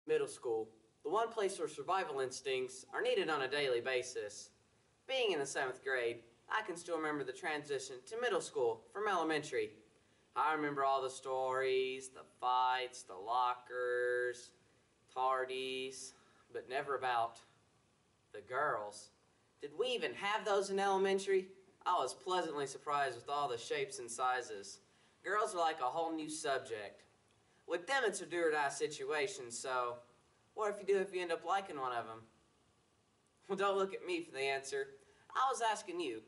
Middle school, the one place where survival instincts are needed on a daily basis. Being in the 7th grade, I can still remember the transition to middle school from elementary. I remember all the stories, the fights, the lockers, tardies, but never about the girls. Did we even have those in elementary? I was pleasantly surprised with all the shapes and sizes. Girls are like a whole new subject. With them, it's a do-or-die situation, so what if you end up liking one of them? Well, don't look at me for the answer. I was asking you.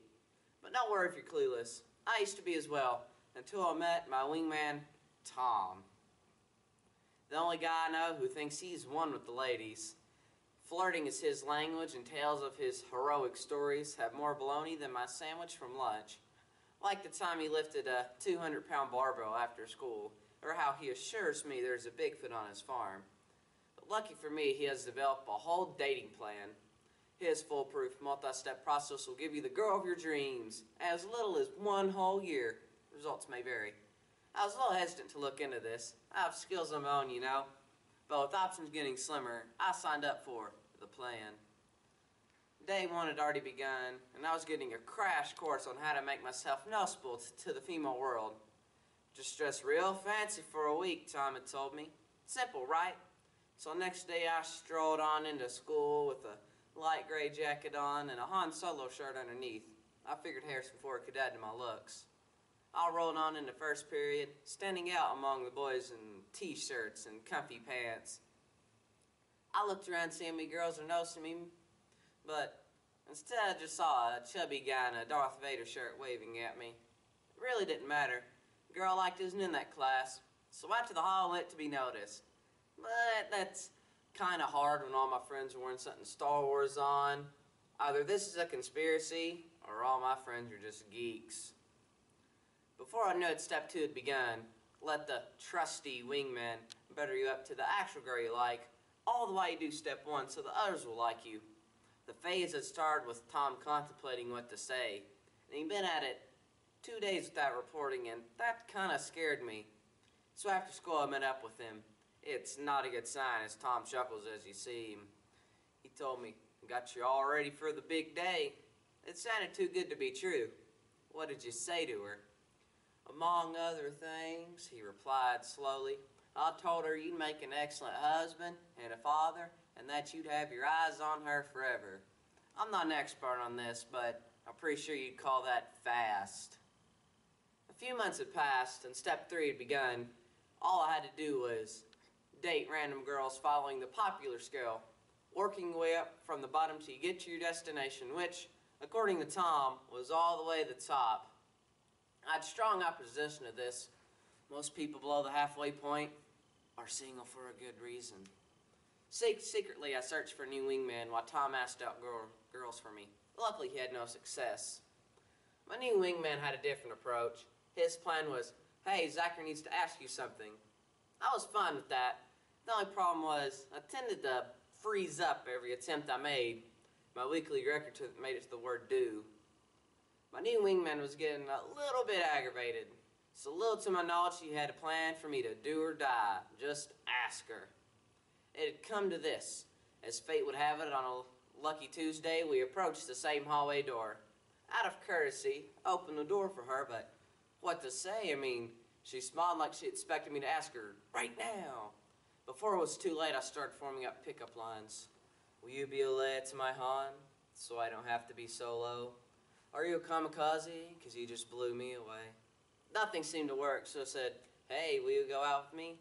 But don't worry if you're clueless. I used to be as well, until I met my wingman, Tom. The only guy I know who thinks he's one with the ladies. Flirting is his language, and tales of his heroic stories have more baloney than my sandwich from lunch. Like the time he lifted a 200-pound barbell after school, or how he assures me there's a Bigfoot on his farm. But lucky for me, he has developed a whole dating plan. His foolproof multi-step process will give you the girl of your dreams in as little as 1 whole year. Results may vary. I was a little hesitant to look into this. I have skills of my own, you know. But with options getting slimmer, I signed up for the plan. Day 1 had already begun, and I was getting a crash course on how to make myself noticeable to the female world. Just dress real fancy for a week, Tom had told me. Simple, right? So next day I strolled on into school with a light gray jacket on and a Han Solo shirt underneath. I figured Harrison Ford could add to my looks. I rolled on into first period, standing out among the boys in t-shirts and comfy pants. I looked around seeing me girls are noticing me, but instead I just saw a chubby guy in a Darth Vader shirt waving at me. It really didn't matter. The girl I liked isn't in that class, so out to the hall went to be noticed. But that's kind of hard when all my friends are wearing something Star Wars on. Either this is a conspiracy, or all my friends are just geeks. Before I knew it, step 2 had begun. Let the trusty wingman better you up to the actual girl you like, all the way you do step 1 so the others will like you. The phase had started with Tom contemplating what to say, and he'd been at it 2 days without reporting, and that kind of scared me. So after school I met up with him. It's not a good sign as Tom chuckles as you see him. He told me, "Got you all ready for the big day." It sounded too good to be true. "What did you say to her?" "Among other things," he replied slowly, "I told her you'd make an excellent husband and a father, and that you'd have your eyes on her forever. I'm not an expert on this, but I'm pretty sure you'd call that fast." A few months had passed, and step 3 had begun. All I had to do was date random girls following the popular scale, working your way up from the bottom till you get to your destination, which, according to Tom, was all the way to the top. I had strong opposition to this. Most people below the halfway point are single for a good reason. Secretly, I searched for a new wingman while Tom asked out girls for me. Luckily, he had no success. My new wingman had a different approach. His plan was, "Hey, Zachary needs to ask you something." I was fine with that. The only problem was I tended to freeze up every attempt I made. My weekly record made it to the word "do." My new wingman was getting a little bit aggravated. So little to my knowledge, he had a plan for me to do or die. Just ask her. It had come to this. As fate would have it, on a lucky Tuesday, we approached the same hallway door. Out of courtesy, I opened the door for her, but what to say? I mean, she smiled like she expected me to ask her right now. Before it was too late, I started forming up pickup lines. "Will you be a lad to my Han, so I don't have to be solo? Are you a kamikaze, 'cause you just blew me away?" Nothing seemed to work, so I said, "Hey, will you go out with me?"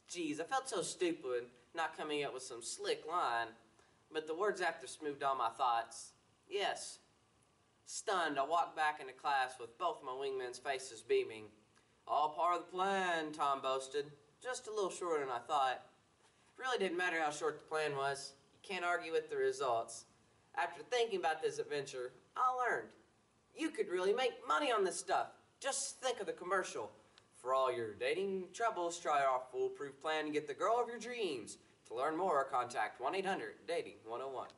Geez, I felt so stupid not coming up with some slick line, but the words after smoothed all my thoughts. Yes. Stunned, I walked back into class with both my wingmen's faces beaming. "All part of the plan," Tom boasted. Just a little shorter than I thought. It really didn't matter how short the plan was. You can't argue with the results. After thinking about this adventure, I learned you could really make money on this stuff. Just think of the commercial. "For all your dating troubles, try our foolproof plan to get the girl of your dreams." To learn more, contact 1-800-DATING-101.